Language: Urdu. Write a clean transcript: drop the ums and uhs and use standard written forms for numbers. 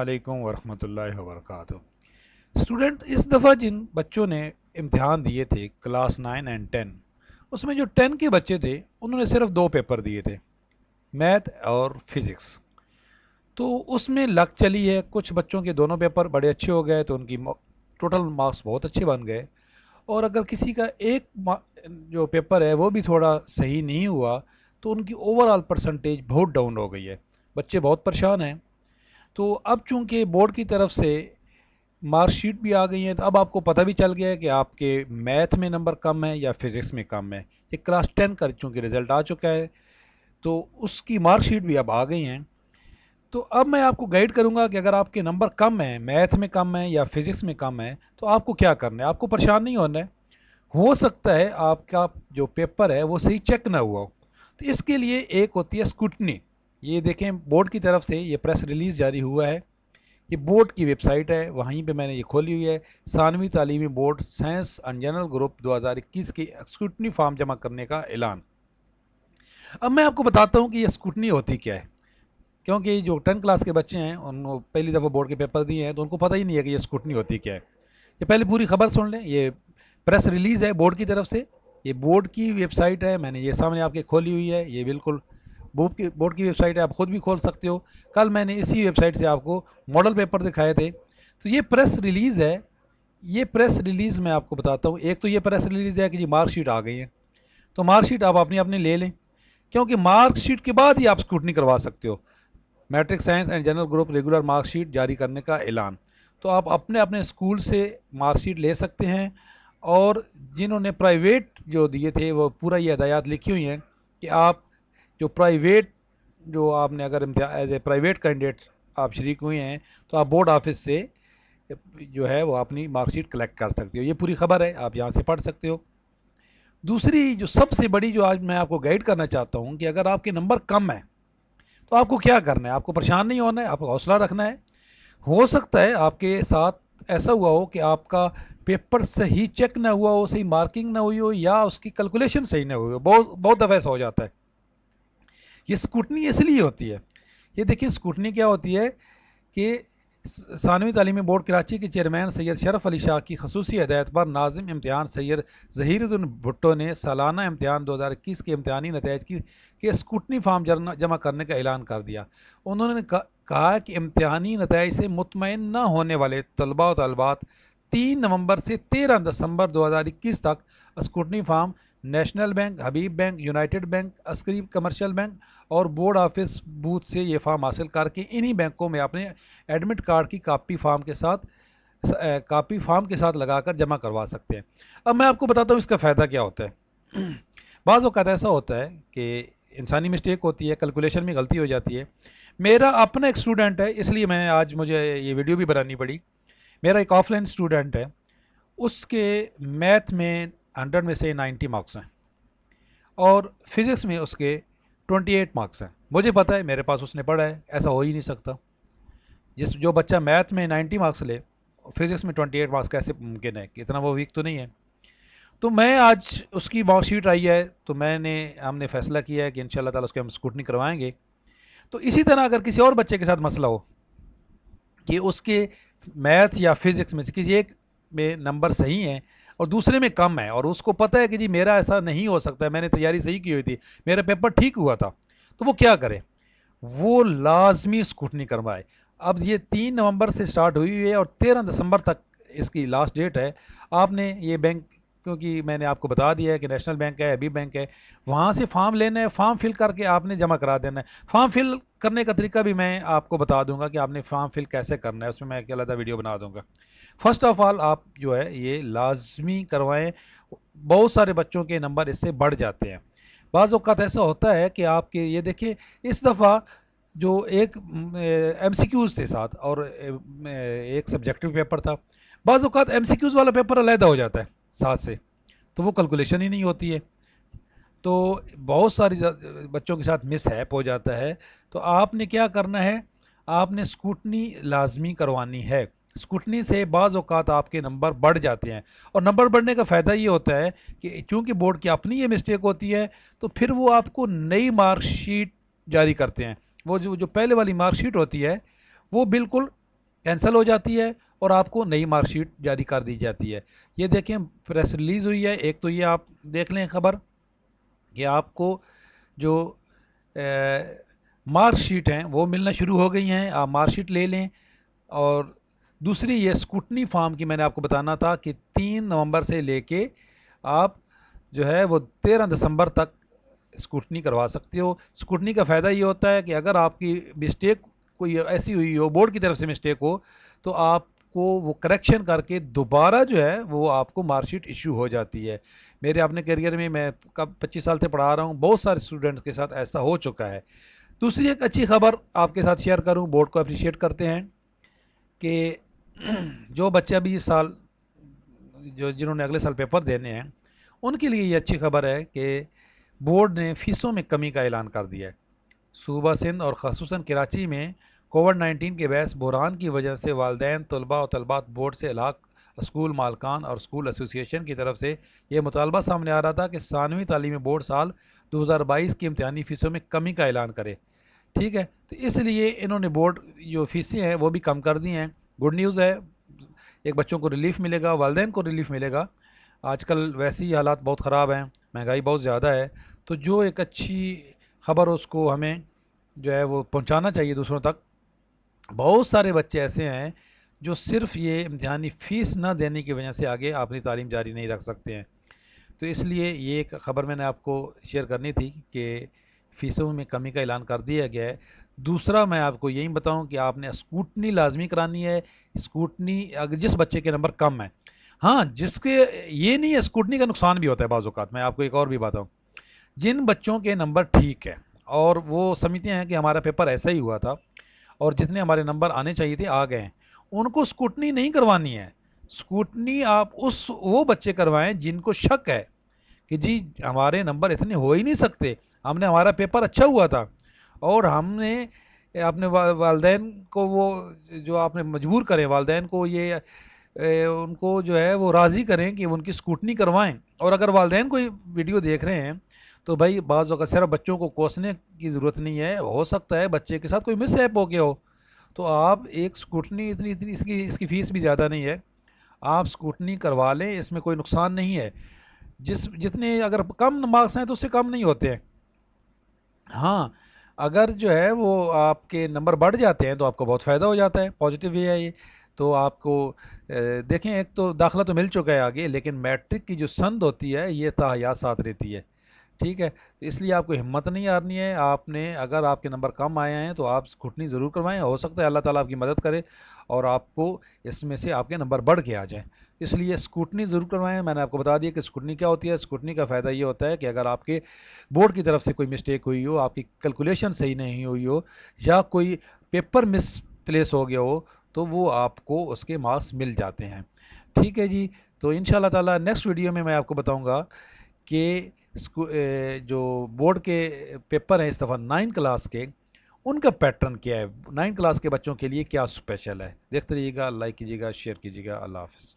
علیکم ورحمۃ اللہ وبرکاتہ۔ اسٹوڈنٹ، اس دفعہ جن بچوں نے امتحان دیے تھے کلاس 9 اینڈ 10، اس میں جو 10 کے بچے تھے انہوں نے صرف 2 پیپر دیے تھے، میتھ اور فزکس۔ تو اس میں لک چلی ہے، کچھ بچوں کے دونوں پیپر بڑے اچھے ہو گئے تو ان کی ٹوٹل مارکس بہت اچھے بن گئے، اور اگر کسی کا ایک جو پیپر ہے وہ بھی تھوڑا صحیح نہیں ہوا تو ان کی اوور آل پرسنٹیج بہت ڈاؤن ہو گئی ہے، بچے بہت پریشان ہیں۔ تو اب چونکہ بورڈ کی طرف سے مارک شیٹ بھی آ گئی ہیں، تو اب آپ کو پتہ بھی چل گیا ہے کہ آپ کے میتھ میں نمبر کم ہے یا فزکس میں کم ہے۔ یہ کلاس 10 کا چونکہ رزلٹ آ چکا ہے تو اس کی مارک شیٹ بھی اب آ گئی ہیں۔ تو اب میں آپ کو گائیڈ کروں گا کہ اگر آپ کے نمبر کم ہیں، میتھ میں کم ہیں یا فزکس میں کم ہیں، تو آپ کو کیا کرنا ہے۔ آپ کو پریشان نہیں ہونا ہے، ہو سکتا ہے آپ کا جو پیپر ہے وہ صحیح چیک نہ ہوا ہو، تو اس کے لیے ایک ہوتی ہے اسکوٹنی۔ یہ دیکھیں بورڈ کی طرف سے یہ پریس ریلیز جاری ہوا ہے، یہ بورڈ کی ویب سائٹ ہے، وہیں پہ میں نے یہ کھولی ہوئی ہے، ثانوی تعلیمی board science and general group 2021 کی اسکوٹنی فارم جمع کرنے کا اعلان۔ اب میں آپ کو بتاتا ہوں کہ یہ اسکوٹنی ہوتی کیا ہے، کیونکہ جو 10 کلاس کے بچے ہیں ان کو پہلی دفعہ بورڈ کے پیپر دیے ہیں تو ان کو پتہ ہی نہیں ہے کہ یہ اسکوٹنی ہوتی کیا ہے۔ یہ پہلے پوری خبر سن لیں، یہ پریس ریلیز ہے بورڈ کی طرف سے، یہ بورڈ کی ویب سائٹ ہے، میں نے یہ سامنے آپ کے کھولی ہوئی ہے، یہ بالکل بورڈ کی ویب سائٹ ہے، آپ خود بھی کھول سکتے ہو۔ کل میں نے اسی ویب سائٹ سے آپ کو ماڈل پیپر دکھائے تھے۔ تو یہ پریس ریلیز ہے، یہ پریس ریلیز میں آپ کو بتاتا ہوں۔ ایک تو یہ پریس ریلیز ہے کہ جی مارک شیٹ آ گئی ہے، تو مارک شیٹ آپ اپنی لے لیں، کیونکہ مارک شیٹ کے بعد ہی آپ اسکروٹنی کروا سکتے ہو۔ Matric science and general group regular mark sheet جاری کرنے کا اعلان، تو آپ اپنے اسکول سے مارک شیٹ لے سکتے ہیں، اور جنہوں نے پرائیویٹ جو دیے تھے وہ پورا یہ ہدایات لکھی ہوئی ہیں کہ آپ جو پرائیویٹ جو آپ نے اگر ایز اے پرائیویٹ کینڈیڈیٹ آپ شریک ہوئے ہیں تو آپ بورڈ آفس سے جو ہے وہ اپنی مارک شیٹ کلیکٹ کر سکتے ہو۔ یہ پوری خبر ہے، آپ یہاں سے پڑھ سکتے ہو۔ دوسری جو سب سے بڑی جو آج میں آپ کو گائیڈ کرنا چاہتا ہوں کہ اگر آپ کے نمبر کم ہیں تو آپ کو کیا کرنا ہے۔ آپ کو پریشان نہیں ہونا ہے، آپ کو حوصلہ رکھنا ہے۔ ہو سکتا ہے آپ کے ساتھ ایسا ہوا ہو کہ آپ کا پیپر صحیح چیک نہ ہوا ہو، صحیح مارکنگ نہ ہوئی ہو، یا اس کی کیلکولیشن صحیح نہ ہوئی ہو، بہت دفعہ ایسا ہو جاتا ہے۔ یہ اسکوٹنی اس لیے ہوتی ہے، یہ دیکھیں اسکوٹنی کیا ہوتی ہے کہ ثانوی تعلیمی بورڈ کراچی کے چیئرمین سید شرف علی شاہ کی خصوصی ہدایت پر ناظم امتحان سید ظہیر الدین بھٹو نے سالانہ امتحان 2021 کے امتحانی نتائج کے اسکوٹنی فارم جمع کرنے کا اعلان کر دیا۔ انہوں نے کہا کہ امتحانی نتائج سے مطمئن نہ ہونے والے طلباء و طالبات 3 نومبر سے 13 دسمبر 2021 تک اسکوٹنی فارم نیشنل بینک، حبیب بینک، یونائٹڈ بینک، عسکری کمرشل بینک اور بورڈ آفس بوتھ سے یہ فارم حاصل کر کے انہی بینکوں میں اپنے ایڈمٹ کارڈ کی کاپی فارم کے ساتھ لگا کر جمع کروا سکتے ہیں۔ اب میں آپ کو بتاتا ہوں اس کا فائدہ کیا ہوتا ہے۔ بعض اوقات ایسا ہوتا ہے کہ انسانی مسٹیک ہوتی ہے، کیلکولیشن میں غلطی ہو جاتی ہے۔ میرا اپنا ایک اسٹوڈنٹ ہے، اس لیے میں آج مجھے یہ ویڈیو بھی بنانی پڑی۔ میرا ایک آف لائن اسٹوڈنٹ ہے، اس کے میتھ میں 100 میں سے 90 مارکس ہیں، اور فزکس میں اس کے 28 مارکس ہیں۔ مجھے پتہ ہے، میرے پاس اس نے پڑھا ہے، ایسا ہو ہی نہیں سکتا۔ جو بچہ میتھ میں 90 مارکس لے، فزکس میں 28 مارکس کیسے ممکن ہے؟ کہ اتنا وہ ویک تو نہیں ہے۔ تو میں آج اس کی مارک شیٹ آئی ہے تو ہم نے فیصلہ کیا ہے کہ انشاءاللہ تعالیٰ اس کے ہم اسکروٹنی کروائیں گے۔ تو اسی طرح اگر کسی اور بچے کے ساتھ مسئلہ ہو کہ اس کے میتھ یا فزکس میں سے کسی ایک میں نمبر صحیح ہیں اور دوسرے میں کم ہے، اور اس کو پتہ ہے کہ جی میرا ایسا نہیں ہو سکتا ہے، میں نے تیاری صحیح کی ہوئی تھی، میرا پیپر ٹھیک ہوا تھا، تو وہ کیا کرے؟ وہ لازمی اسکروٹنی کروائے۔ اب یہ 3 نومبر سے سٹارٹ ہوئی ہے اور 13 دسمبر تک اس کی لاسٹ ڈیٹ ہے۔ آپ نے یہ بینک، کیونکہ میں نے آپ کو بتا دیا ہے کہ نیشنل بینک ہے، حبیب بینک ہے، وہاں سے فارم لینا ہے، فارم فل کر کے آپ نے جمع کرا دینا ہے۔ فارم فل کرنے کا طریقہ بھی میں آپ کو بتا دوں گا کہ آپ نے فارم فل کیسے کرنا ہے، اس میں میں ایک علیحدہ ویڈیو بنا دوں گا۔ فرسٹ آف آل آپ جو ہے یہ لازمی کروائیں، بہت سارے بچوں کے نمبر اس سے بڑھ جاتے ہیں۔ بعض اوقات ایسا ہوتا ہے کہ آپ کے یہ دیکھیں اس دفعہ جو ایک ایم سی کیوز تھے ساتھ اور ایک سبجیکٹو پیپر تھا، بعض اوقات ایم سی کیوز والا پیپر علیحدہ ہو جاتا ہے ساتھ سے، تو وہ کیلکولیشن ہی نہیں ہوتی ہے، تو بہت ساری بچوں کے ساتھ مس ہیپ ہو جاتا ہے۔ تو آپ نے کیا کرنا ہے، آپ نے اسکروٹنی لازمی کروانی ہے۔ اسکروٹنی سے بعض اوقات آپ کے نمبر بڑھ جاتے ہیں، اور نمبر بڑھنے کا فائدہ یہ ہوتا ہے کہ چونکہ بورڈ کی اپنی یہ مسٹیک ہوتی ہے تو پھر وہ آپ کو نئی مارک شیٹ جاری کرتے ہیں۔ وہ جو پہلے والی مارک شیٹ ہوتی ہے وہ بالکل کینسل ہو جاتی ہے اور آپ کو نئی مارک شیٹ جاری کر دی جاتی ہے. یہ دیکھیں پریس ریلیز ہوئی ہے. ایک تو یہ آپ دیکھ لیں خبر کہ آپ کو جو مارک شیٹ ہیں وہ ملنا شروع ہو گئی ہیں, آپ مارک شیٹ لے لیں. اور دوسری یہ اسکوٹنی فارم کی میں نے آپ کو بتانا تھا کہ 3 نومبر سے لے کے آپ جو ہے وہ 13 دسمبر تک اسکوٹنی کروا سکتے ہو. اسکوٹنی کا فائدہ یہ ہوتا ہے کہ اگر آپ کی مسٹیک کوئی ایسی ہوئی ہو, بورڈ کی طرف سے مسٹیک ہو, تو آپ کو وہ کریکشن کر کے دوبارہ جو ہے وہ آپ کو مارک شیٹ ایشو ہو جاتی ہے. میرے اپنے کیریئر میں کب 25 سال سے پڑھا رہا ہوں, بہت سارے اسٹوڈنٹس کے ساتھ ایسا ہو چکا ہے. دوسری ایک اچھی خبر آپ کے ساتھ شیئر کروں, بورڈ کو اپریشیٹ کرتے ہیں کہ جو بچے ابھی اس سال جنہوں نے اگلے سال پیپر دینے ہیں ان کے لیے یہ اچھی خبر ہے کہ بورڈ نے فیسوں میں کمی کا اعلان کر دیا ہے. صوبہ سندھ اور خصوصاً کراچی میں کووڈ-19 کے باعث بحران کی وجہ سے والدین, طلباء و طالبات بورڈ سے الحاق اسکول مالکان اور اسکول ایسوسی ایشن کی طرف سے یہ مطالبہ سامنے آ رہا تھا کہ ثانوی تعلیمی بورڈ سال 2022 کی امتحانی فیسوں میں کمی کا اعلان کرے. ٹھیک ہے, تو اس لیے انہوں نے بورڈ جو فیسیں ہیں وہ بھی کم کر دی ہیں. گڈ نیوز ہے, ایک بچوں کو ریلیف ملے گا, والدین کو ریلیف ملے گا. آج کل ویسے ہی حالات بہت خراب ہیں, مہنگائی بہت زیادہ ہے, تو جو ایک اچھی خبر اس کو ہمیں جو ہے وہ پہنچانا چاہیے دوسروں تک. بہت سارے بچے ایسے ہیں جو صرف یہ امتحانی فیس نہ دینے کی وجہ سے آگے اپنی تعلیم جاری نہیں رکھ سکتے ہیں. تو اس لیے یہ ایک خبر میں نے آپ کو شیئر کرنی تھی کہ فیسوں میں کمی کا اعلان کر دیا گیا ہے. دوسرا میں آپ کو یہی بتاؤں کہ آپ نے اسکوٹنی لازمی کرانی ہے. اسکوٹنی اگر جس بچے کے نمبر کم ہیں, ہاں جس کے یہ نہیں ہے, اسکوٹنی کا نقصان بھی ہوتا ہے بعض اوقات. میں آپ کو ایک اور بھی بتاؤں, جن بچوں کے نمبر ٹھیک ہے اور وہ سمجھتے ہیں کہ ہمارا پیپر ایسا ہی ہوا تھا اور جتنے ہمارے نمبر آنے چاہیے تھے آ گئے ہیں, ان کو اسکوٹنی نہیں کروانی ہے. اسکوٹنی آپ وہ بچے کروائیں جن کو شک ہے کہ جی ہمارے نمبر اتنے ہو ہی نہیں سکتے, ہمارا پیپر اچھا ہوا تھا اور ہم نے اپنے والدین کو وہ جو آپ نے مجبور کریں, والدین کو یہ ان کو جو ہے وہ راضی کریں کہ ان کی اسکوٹنی کروائیں. اور اگر والدین کوئی ویڈیو دیکھ رہے ہیں تو بھائی بعض اوقات صرف بچوں کو کوسنے کی ضرورت نہیں ہے, ہو سکتا ہے بچے کے ساتھ کوئی مس ہیپ ہو گیا ہو, تو آپ ایک اسکوٹنی اتنی اس کی فیس بھی زیادہ نہیں ہے, آپ اسکوٹنی کروا لیں, اس میں کوئی نقصان نہیں ہے. جتنے اگر کم مارکس ہیں تو اس سے کم نہیں ہوتے ہیں. ہاں اگر جو ہے وہ آپ کے نمبر بڑھ جاتے ہیں تو آپ کو بہت فائدہ ہو جاتا ہے, پازیٹیو یہ ہے یہ. تو آپ کو دیکھیں, ایک تو داخلہ تو مل چکا ہے آگے, لیکن میٹرک کی جو سند ہوتی ہے یہ تاحیات ساتھ رہتی ہے. ٹھیک ہے, تو اس لیے آپ کو ہمت نہیں ہارنی ہے. آپ نے اگر آپ کے نمبر کم آئے ہیں تو آپ گھٹنی ضرور کروائیں, ہو سکتا ہے اللہ تعالیٰ آپ کی مدد کرے اور آپ کو اس میں سے آپ کے نمبر بڑھ کے آ جائیں. اس لیے اسکوٹنی ضرور کروائیں. میں نے آپ کو بتا دیا کہ اسکوٹنی کیا ہوتی ہے. اسکوٹنی کا فائدہ یہ ہوتا ہے کہ اگر آپ کے بورڈ کی طرف سے کوئی مسٹیک ہوئی ہو, آپ کی کیلکولیشن صحیح نہیں ہوئی ہو, یا کوئی پیپر مس پلیس ہو گیا ہو, تو وہ آپ کو اس کے مارکس مل جاتے ہیں. ٹھیک ہے جی, تو ان شاء اللہ تعالیٰ نیکسٹ ویڈیو میں آپ کو بتاؤں گا کہ جو بورڈ کے پیپر ہیں اس دفعہ 9 کلاس کے, ان کا پیٹرن کیا ہے, 9 کلاس کے بچوں کے لیے کیا اسپیشل ہے. دیکھتے رہیے گا, لائک کیجیے گا, شیئر کیجیے گا. اللہ حافظ.